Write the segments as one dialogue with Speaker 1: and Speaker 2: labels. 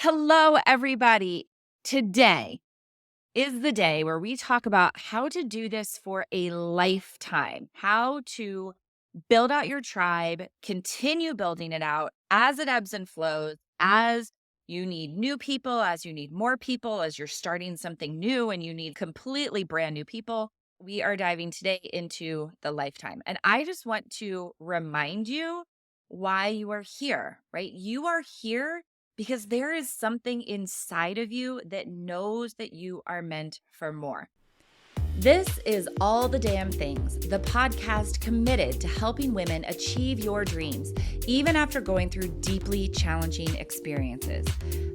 Speaker 1: Hello, everybody. Today is the day where we talk about how to do this for a lifetime, how to build out your tribe, continue building it out as it ebbs and flows, as you need new people, as you need more people, as you're starting something new and you need completely brand new people. We are diving today into the lifetime. And I just want to remind you why you are here, right? You are here because there is something inside of you that knows that you are meant for more. This is All the Damn Things, the podcast committed to helping women achieve your dreams, even after going through deeply challenging experiences.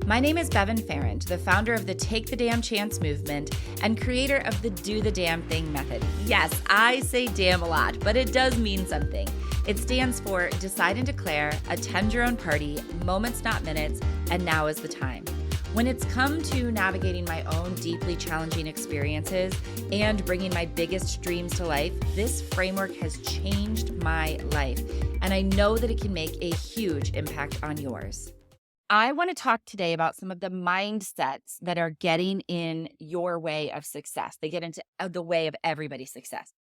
Speaker 1: My name is Bevin, the founder of the Take the Damn Chance movement and creator of the Do the Damn Thing method. Yes, I say damn a lot, but it does mean something. It stands for Decide and Declare, Attend Your Own Party, Moments Not Minutes, and Now is the Time. When it's come to navigating my own deeply challenging experiences and bringing my biggest dreams to life, this framework has changed my life, and I know that it can make a huge impact on yours. I want to talk today about some of the mindsets that are getting in your way of success. They get into the way of everybody's success.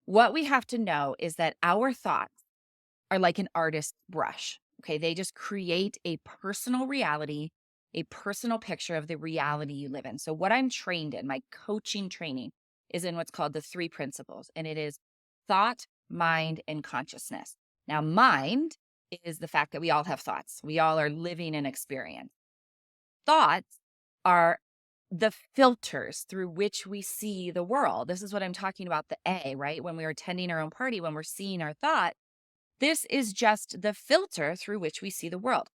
Speaker 1: What we have to know is that our thoughts are like an artist's brush. Okay, they just create a personal reality, a personal picture of the reality you live in. So what I'm trained in, my coaching training, is in what's called the 3 principles, and it is thought, mind, and consciousness. Now, mind is the fact that we all have thoughts. We all are living an experience. Thoughts are the filters through which we see the world. This is what I'm talking about, the A, right? When we are attending our own party, when we're seeing our thought, this is just the filter through which we see the world.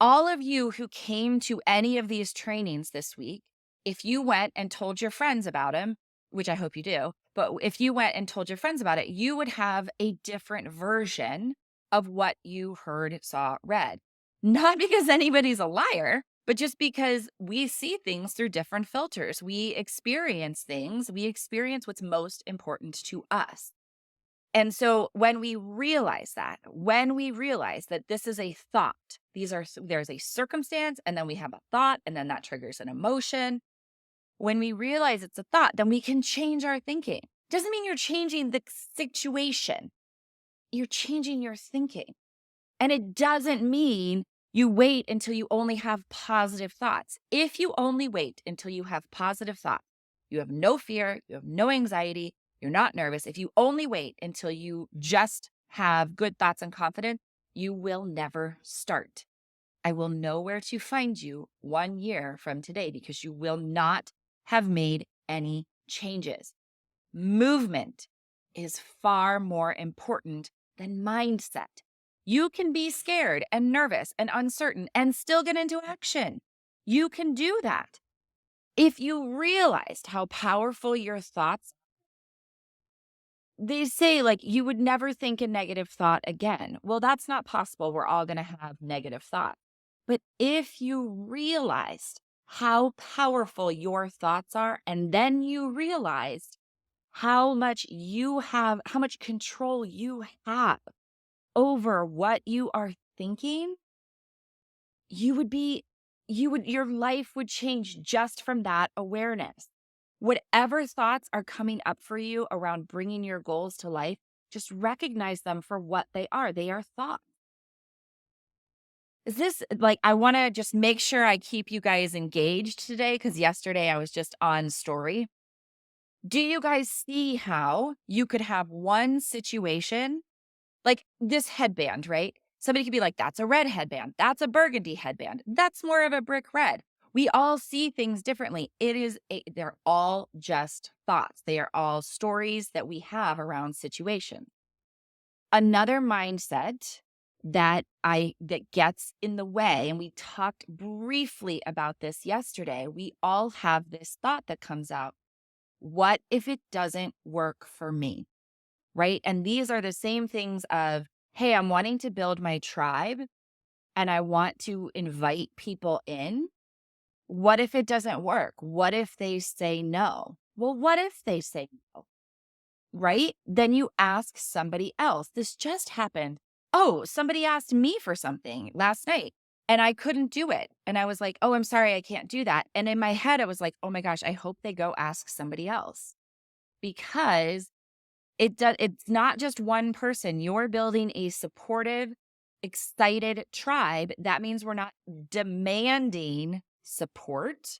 Speaker 1: All of you who came to any of these trainings this week, if you went and told your friends about them, which I hope you do, but if you went and told your friends about it, you would have a different version of what you heard, saw, read. Not because anybody's a liar, but just because we see things through different filters. We experience things, we experience what's most important to us. And so when we realize that this is a thought, there's a circumstance, and then we have a thought, and then that triggers an emotion. When we realize it's a thought, then we can change our thinking. Doesn't mean you're changing the situation. You're changing your thinking. And it doesn't mean you wait until you only have positive thoughts. If you only wait until you have positive thoughts, you have no fear, you have no anxiety, you're not nervous. If you only wait until you just have good thoughts and confidence, you will never start. I will know where to find you 1 year from today because you will not have made any changes. Movement is far more important than mindset. You can be scared and nervous and uncertain and still get into action. You can do that. If you realized how powerful your thoughts, they say you would never think a negative thought again. Well, that's not possible. We're all going to have negative thoughts. But if you realized how powerful your thoughts are, and then you realized how much control you have over what you are thinking, your life would change just from that awareness. Whatever thoughts are coming up for you around bringing your goals to life, just recognize them for what they are. They are thoughts. Is this I want to just make sure I keep you guys engaged today because yesterday I was just on story. Do you guys see how you could have one situation like this headband, right? Somebody could be like, that's a red headband. That's a burgundy headband. That's more of a brick red. We all see things differently. They're all just thoughts. They are all stories that we have around situations. Another mindset that gets in the way, and we talked briefly about this yesterday, we all have this thought that comes out. What if it doesn't work for me? Right? And these are the same things of, hey, I'm wanting to build my tribe and I want to invite people in. What if it doesn't work? What if they say no? Well, what if they say no? Right? Then you ask somebody else. This just happened. Oh, somebody asked me for something last night. and I couldn't do it. And I was like, "Oh, I'm sorry, I can't do that." And in my head, I was like, "Oh my gosh, I hope they go ask somebody else." Because it's not just one person. You're building a supportive, excited tribe. That means we're not demanding support.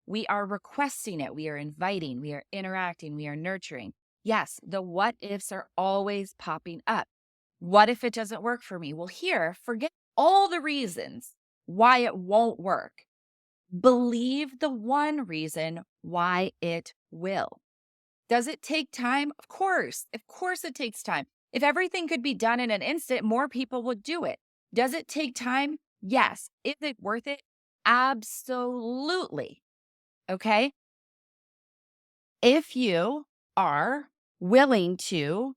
Speaker 1: We are requesting it. We are inviting, we are interacting, we are nurturing. Yes, the what ifs are always popping up. What if it doesn't work for me? Well, here, forget all the reasons why it won't work. Believe the one reason why it will. Does it take time? Of course. Of course, it takes time. If everything could be done in an instant, more people would do it. Does it take time? Yes. Is it worth it? Absolutely. Okay. If you are willing to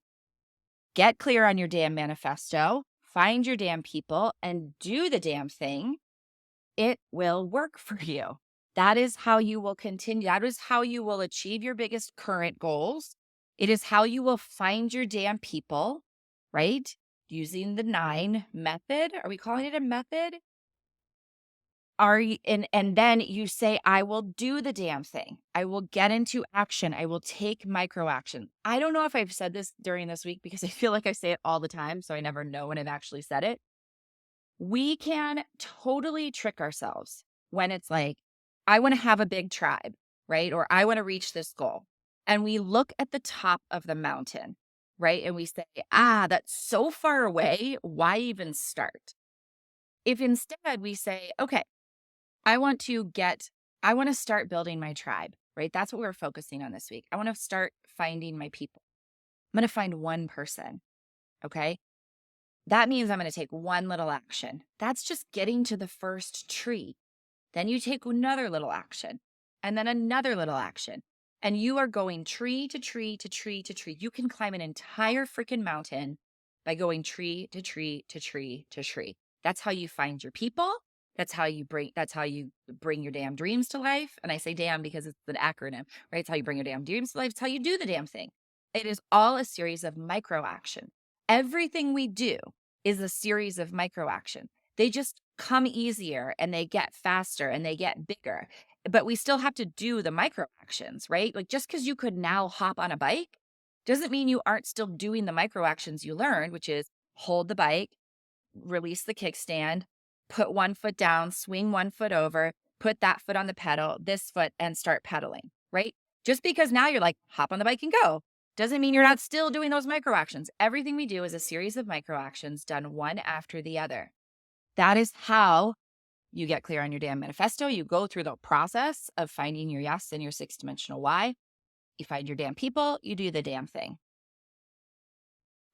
Speaker 1: get clear on your damn manifesto, find your damn people, and do the damn thing, it will work for you. That is how you will continue. That is how you will achieve your biggest current goals. It is how you will find your damn people, right? Using the 9 method. Are we calling it a method? Are you, and then you say, I will do the damn thing. I will get into action. I will take micro action. I don't know if I've said this during this week because I feel like I say it all the time, so I never know when I've actually said it. We can totally trick ourselves when it's like, I want to have a big tribe, right? Or I want to reach this goal. And we look at the top of the mountain, right? And we say, that's so far away. Why even start? If instead we say, okay, I want to start building my tribe, right? That's what we're focusing on this week. I want to start finding my people. I'm going to find one person, okay? That means I'm going to take one little action. That's just getting to the first tree. Then you take another little action and then another little action. And you are going tree to tree to tree to tree. You can climb an entire freaking mountain by going tree to tree to tree to tree. That's how you find your people. That's how you bring your damn dreams to life. And I say damn because it's an acronym, right? It's how you bring your damn dreams to life. It's how you do the damn thing. It is all a series of micro action. Everything we do is a series of micro action. They just come easier and they get faster and they get bigger. But we still have to do the micro actions, right? Like just because you could now hop on a bike doesn't mean you aren't still doing the micro actions you learned, which is hold the bike, release the kickstand, put one foot down, swing one foot over, put that foot on the pedal, this foot, and start pedaling, right? Just because now you're like, hop on the bike and go, doesn't mean you're not still doing those micro actions. Everything we do is a series of micro actions done one after the other. That is how you get clear on your damn manifesto. You go through the process of finding your yes and your 6-dimensional why. You find your damn people, you do the damn thing.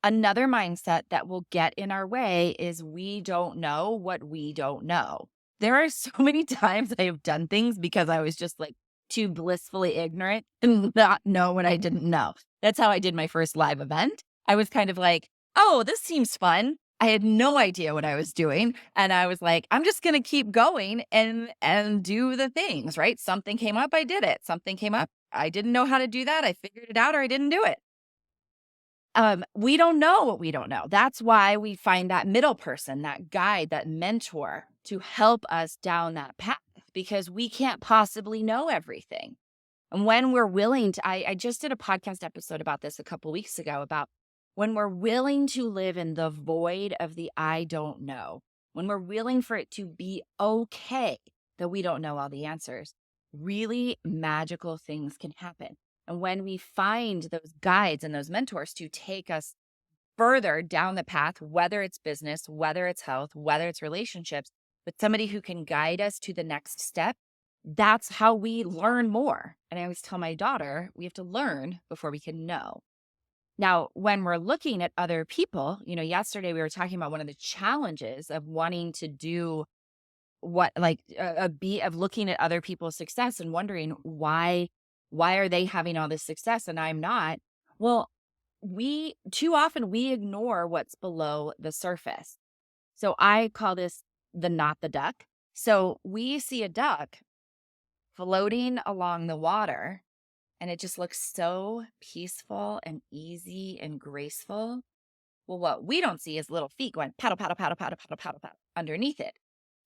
Speaker 1: Another mindset that will get in our way is we don't know what we don't know. There are so many times I have done things because I was just like too blissfully ignorant and not know what I didn't know. That's how I did my first live event. I was kind of like, oh, this seems fun. I had no idea what I was doing. And I was like, I'm just gonna keep going and do the things, right? Something came up, I did it. Something came up, I didn't know how to do that. I figured it out or I didn't do it. We don't know what we don't know. That's why we find that middle person, that guide, that mentor to help us down that path because we can't possibly know everything. And when we're willing to, I just did a podcast episode about this a couple weeks ago about when we're willing to live in the void of the I don't know, when we're willing for it to be okay that we don't know all the answers, really magical things can happen. And when we find those guides and those mentors to take us further down the path, whether it's business, whether it's health, whether it's relationships, but somebody who can guide us to the next step, that's how we learn more. And I always tell my daughter, we have to learn before we can know. Now, when we're looking at other people, yesterday we were talking about one of the challenges of wanting to do what like of looking at other people's success and wondering why are they having all this success and I'm not? Well, we too often we ignore what's below the surface. So I call this the not the duck. So we see a duck floating along the water and it just looks so peaceful and easy and graceful. Well, what we don't see is little feet going paddle, paddle, paddle, paddle, paddle, paddle, paddle underneath it.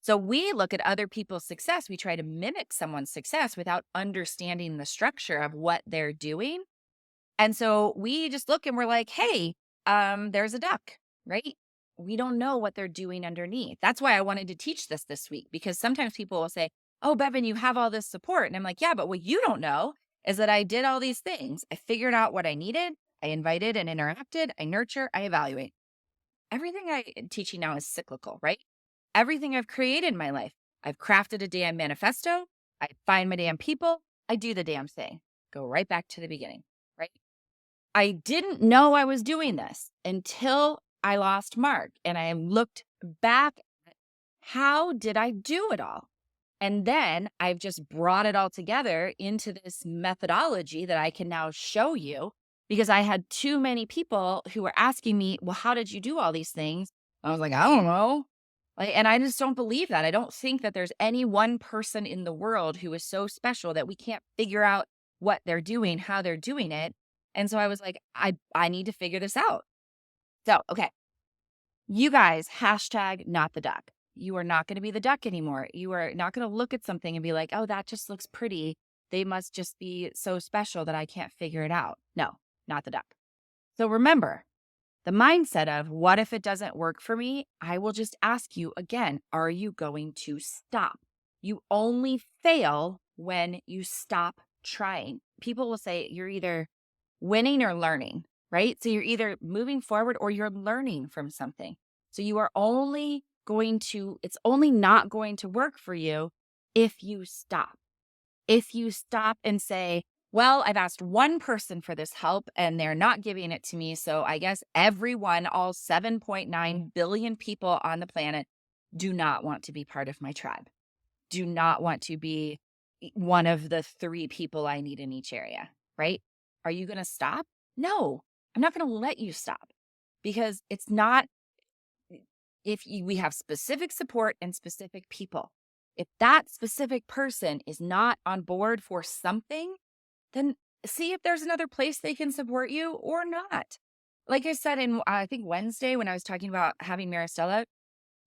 Speaker 1: So we look at other people's success. We try to mimic someone's success without understanding the structure of what they're doing. And so we just look and we're like, hey, there's a duck, right? We don't know what they're doing underneath. That's why I wanted to teach this week, because sometimes people will say, oh, Bevin, you have all this support. And I'm like, yeah, but what you don't know is that I did all these things. I figured out what I needed. I invited and interacted. I nurture. I evaluate. Everything I am teaching now is cyclical, right? Everything I've created in my life, I've crafted a damn manifesto. I find my damn people. I do the damn thing. Go right back to the beginning, right? I didn't know I was doing this until I lost Mark and I looked back at how did I do it all? And then I've just brought it all together into this methodology that I can now show you, because I had too many people who were asking me, well, how did you do all these things? I was like, I don't know. Like, and I just don't believe that. I don't think that there's any one person in the world who is so special that we can't figure out what they're doing, how they're doing it. And so I was like, I need to figure this out. So, okay. You guys, hashtag not the duck. You are not going to be the duck anymore. You are not going to look at something and be like, oh, that just looks pretty. They must just be so special that I can't figure it out. No, not the duck. So remember the mindset of what if it doesn't work for me? I will just ask you again, are you going to stop? You only fail when you stop trying. People will say you're either winning or learning, right? So you're either moving forward or you're learning from something. So you are only going to, it's only not going to work for you if you stop. If you stop and say, well, I've asked one person for this help and they're not giving it to me. So I guess everyone, all 7.9 billion people on the planet, do not want to be part of my tribe, do not want to be one of the 3 people I need in each area, right? Are you going to stop? No, I'm not going to let you stop, because it's not, we have specific support and specific people. If that specific person is not on board for something, then see if there's another place they can support you or not. Like I said, in I think Wednesday, when I was talking about having Maristella,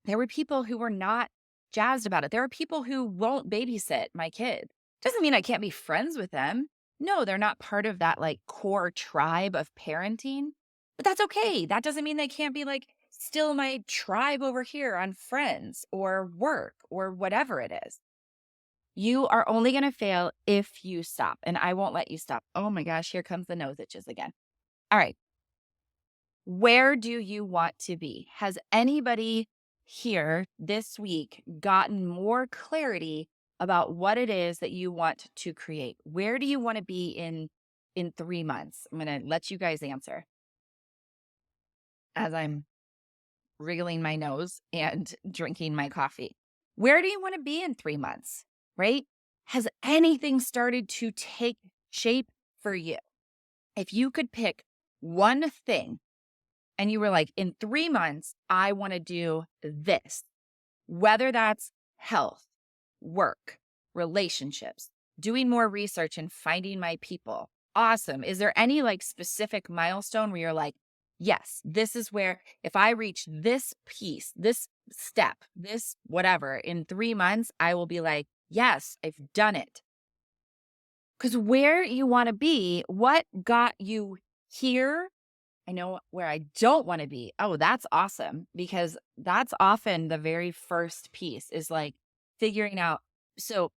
Speaker 1: there were people who were not jazzed about it. There are people who won't babysit my kid. Doesn't mean I can't be friends with them. No, they're not part of that like core tribe of parenting, but that's okay. That doesn't mean they can't be like still my tribe over here on friends or work or whatever it is. You are only going to fail if you stop, and I won't let you stop. Oh my gosh, here comes the nose itches again. All right. Where do you want to be? Has anybody here this week gotten more clarity about what it is that you want to create? Where do you want to be in 3 months? I'm going to let you guys answer as I'm wriggling my nose and drinking my coffee. Where do you want to be in 3 months? Right? Has anything started to take shape for you? If you could pick one thing and you were like, in 3 months, I want to do this, whether that's health, work, relationships, doing more research and finding my people. Awesome. Is there any like specific milestone where you're like, yes, this is where if I reach this piece, this step, this whatever in 3 months, I will be like, yes, I've done it. Because where you want to be, what got you here? I know where I don't want to be. Oh, that's awesome, because that's often the very first piece is like figuring out. So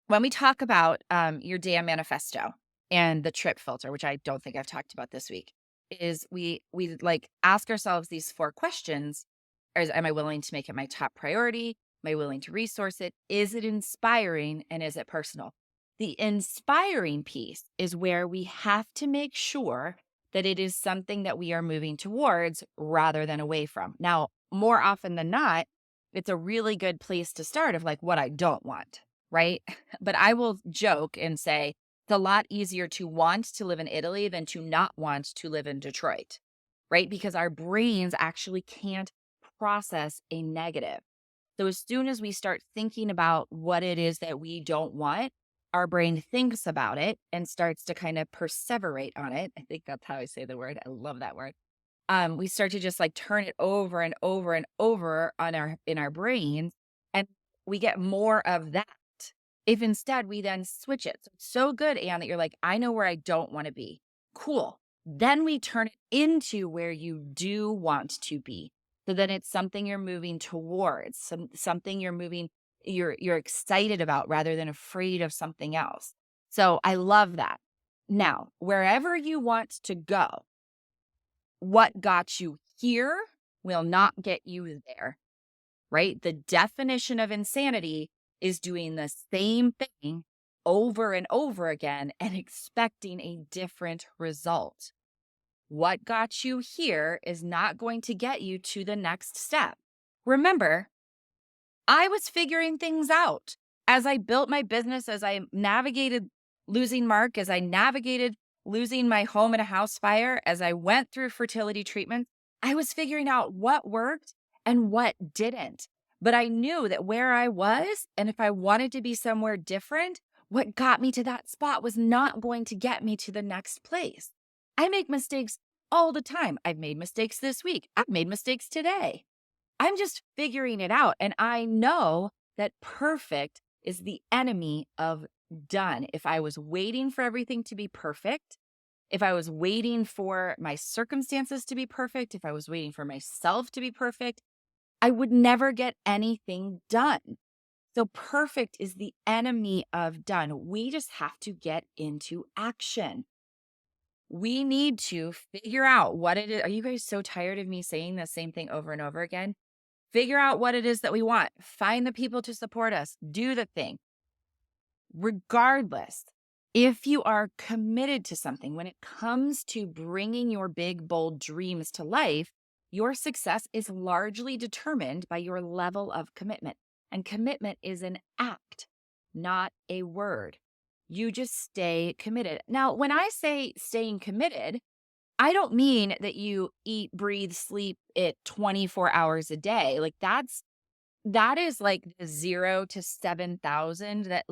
Speaker 1: when we talk about your damn manifesto and the trip filter, which I don't think I've talked about this week, is we like ask ourselves these 4 questions. Am I willing to make it my top priority? Am I willing to resource it? Is it inspiring? And is it personal? The inspiring piece is where we have to make sure that it is something that we are moving towards rather than away from. Now, more often than not, it's a really good place to start of like what I don't want, right? But I will joke and say it's a lot easier to want to live in Italy than to not want to live in Detroit, right? Because our brains actually can't process a negative. So as soon as we start thinking about what it is that we don't want, our brain thinks about it and starts to kind of perseverate on it. I think that's how I say the word. I love that word. We start to just like turn it over and over and over on in our brains. And we get more of that. If instead we then switch it. So it's so good, Anne, that you're like, I know where I don't want to be. Cool. Then we turn it into where you do want to be. So then it's something you're moving towards, something you're excited about rather than afraid of something else. So I love that. Now, wherever you want to go, what got you here will not get you there, right? The definition of insanity is doing the same thing over and over again and expecting a different result. What got you here is not going to get you to the next step. Remember, I was figuring things out as I built my business, as I navigated losing Mark, as I navigated losing my home in a house fire, as I went through fertility treatment. I was figuring out what worked and what didn't. But I knew that where I was, and if I wanted to be somewhere different, what got me to that spot was not going to get me to the next place. I make mistakes all the time. I've made mistakes this week. I've made mistakes today. I'm just figuring it out. And I know that perfect is the enemy of done. If I was waiting for everything to be perfect, if I was waiting for my circumstances to be perfect, if I was waiting for myself to be perfect, I would never get anything done. So perfect is the enemy of done. We just have to get into action. We need to figure out what it is. Are you guys so tired of me saying the same thing over and over again? Figure out what it is that we want. Find the people to support us. Do the thing. Regardless, if you are committed to something, when it comes to bringing your big, bold dreams to life, your success is largely determined by your level of commitment. And commitment is an act, not a word. You just stay committed. Now, when I say staying committed, I don't mean that you eat, breathe, sleep it 24 hours a day. Like that is like the 0 to 7,000 that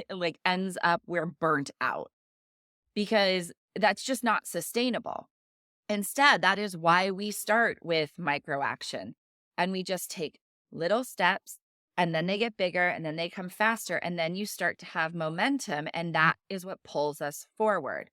Speaker 1: like ends up we're burnt out, because that's just not sustainable. Instead, that is why we start with micro action and we just take little steps, and then they get bigger and then they come faster, and then you start to have momentum, and that is what pulls us forward.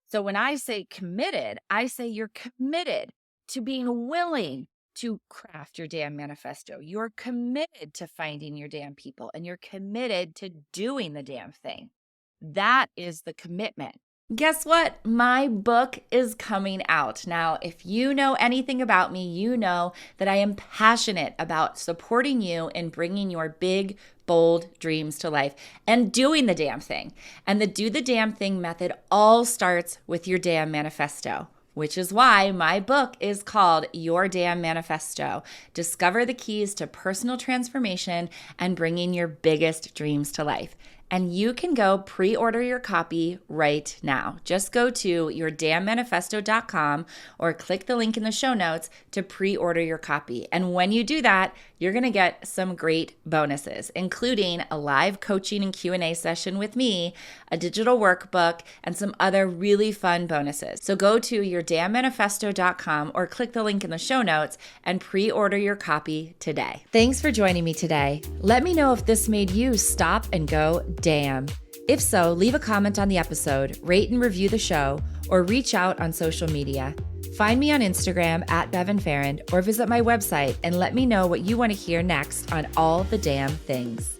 Speaker 1: So when I say committed, I say you're committed to being willing to craft your damn manifesto. You're committed to finding your damn people, and you're committed to doing the damn thing. That is the commitment. Guess what? My book is coming out. Now, if you know anything about me, you know that I am passionate about supporting you in bringing your big, bold dreams to life and doing the damn thing. And the do the damn thing method all starts with your damn manifesto, which is why my book is called Your Damn Manifesto. Discover the keys to personal transformation and bringing your biggest dreams to life. And you can go pre-order your copy right now. Just go to yourdamnmanifesto.com or click the link in the show notes to pre-order your copy. And when you do that, you're going to get some great bonuses, including a live coaching and Q&A session with me, a digital workbook, and some other really fun bonuses. So go to yourdamnmanifesto.com or click the link in the show notes and pre-order your copy today. Thanks for joining me today. Let me know if this made you stop and go, damn. If so, leave a comment on the episode, rate and review the show, or reach out on social media. Find me on Instagram at Bevin Farrand, or visit my website and let me know what you want to hear next on All the Damn Things.